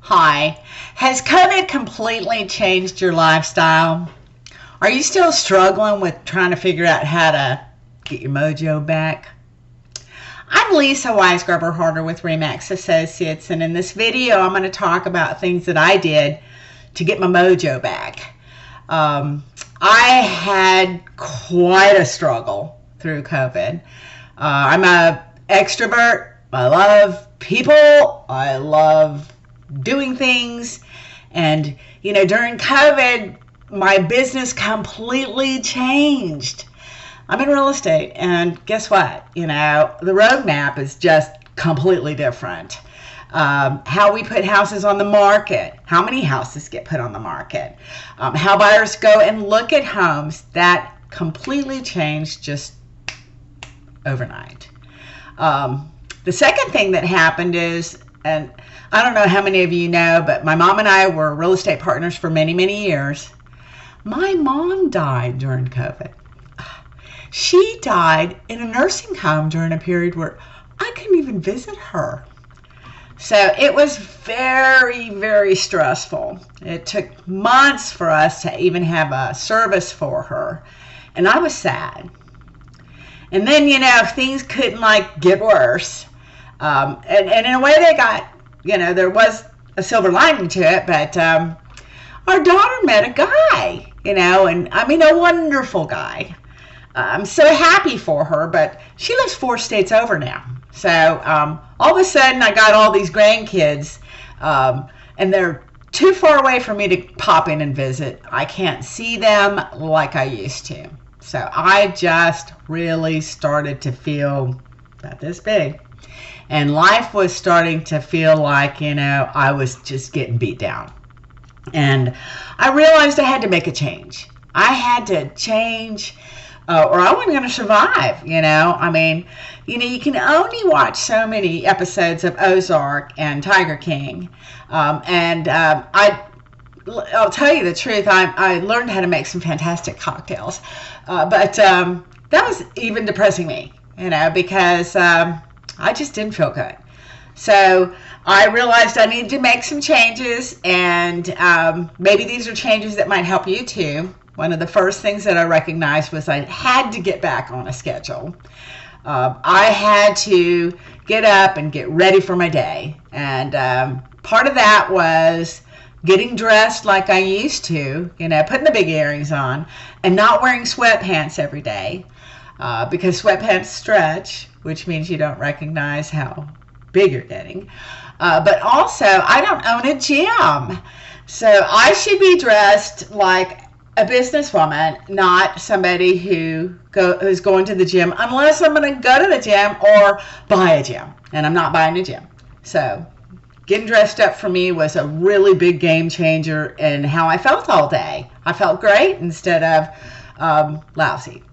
Hi. Has COVID completely changed your lifestyle? Are you still struggling with trying to figure out how to get your mojo back? I'm Lisa Weisgerber Harder with Remax Associates, and in this video I'm going to talk about things that I did to get my mojo back. I had quite a struggle through COVID. I'm an extrovert. I love people. I love doing things. And, during COVID, my business completely changed. I'm in real estate, and guess what? The roadmap is just completely different. How we put houses on the market, how many houses get put on the market, how buyers go and look at homes, that completely changed just overnight. The second thing that happened is, and I don't know how many of you know, but my mom and I were real estate partners for many, many years. My mom died during COVID. She died in a nursing home during a period where I couldn't even visit her. So it was very, very stressful. It took months for us to even have a service for her. And I was sad. And then, things couldn't get worse. And in a way they got, there was a silver lining to it, but our daughter met a guy, and I mean a wonderful guy. I'm so happy for her, but she lives 4 states over now. So all of a sudden I got all these grandkids, and they're too far away for me to pop in and visit. I can't see them like I used to. So I just really started to feel about this big. And life was starting to feel like, I was just getting beat down. And I realized I had to make a change. I had to change, or I wasn't going to survive, I mean, you can only watch so many episodes of Ozark and Tiger King. I'll tell you the truth, I learned how to make some fantastic cocktails. But that was even depressing me, because I just didn't feel good. So I realized I needed to make some changes, and maybe these are changes that might help you too. One of the first things that I recognized was I had to get back on a schedule. I had to get up and get ready for my day. And part of that was getting dressed like I used to, putting the big earrings on and not wearing sweatpants every day, because sweatpants stretch, which means you don't recognize how big you're getting. But also, I don't own a gym. So I should be dressed like a businesswoman, not somebody who's going to the gym, unless I'm going to go to the gym or buy a gym. And I'm not buying a gym. So getting dressed up for me was a really big game changer in how I felt all day. I felt great instead of lousy.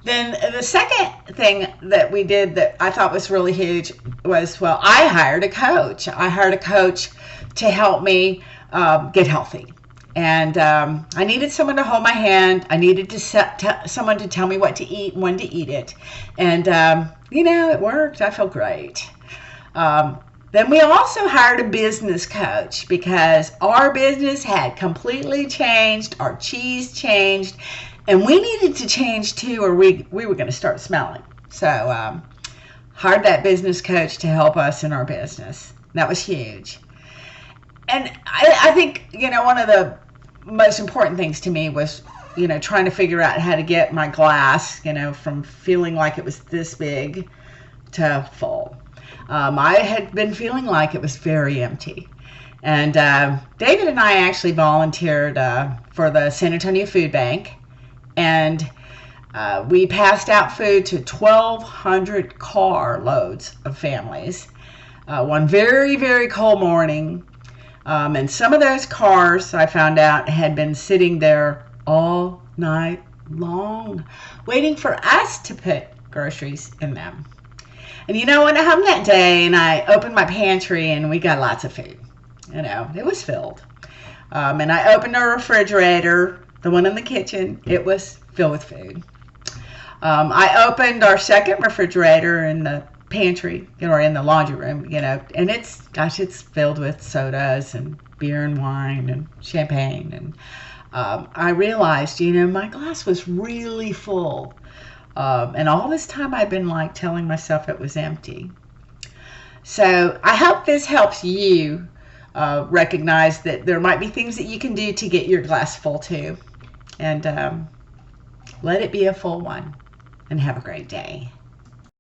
Then the second thing that we did that I thought was really huge was, I hired a coach. I hired a coach to help me get healthy. And I needed someone to hold my hand. I needed someone to tell me what to eat and when to eat it. And, it worked. I felt great. Then we also hired a business coach because our business had completely changed. Our cheese changed. And we needed to change too, or we were going to start smelling. So hired that business coach to help us in our business. That was huge. And I think, one of the most important things to me was, trying to figure out how to get my glass, from feeling like it was this big to full. I had been feeling like it was very empty. And David and I actually volunteered for the San Antonio Food Bank. And we passed out food to 1,200 car loads of families one very, very cold morning. And some of those cars, I found out, had been sitting there all night long, waiting for us to put groceries in them. And when I home that day and I opened my pantry and we got lots of food, it was filled. And I opened our refrigerator, the one in the kitchen, it was filled with food. I opened our second refrigerator, and the pantry, or in the laundry room, and it's filled with sodas and beer and wine and champagne. And I realized, my glass was really full. And all this time I'd been like telling myself it was empty. So I hope this helps you recognize that there might be things that you can do to get your glass full too. And let it be a full one. And have a great day.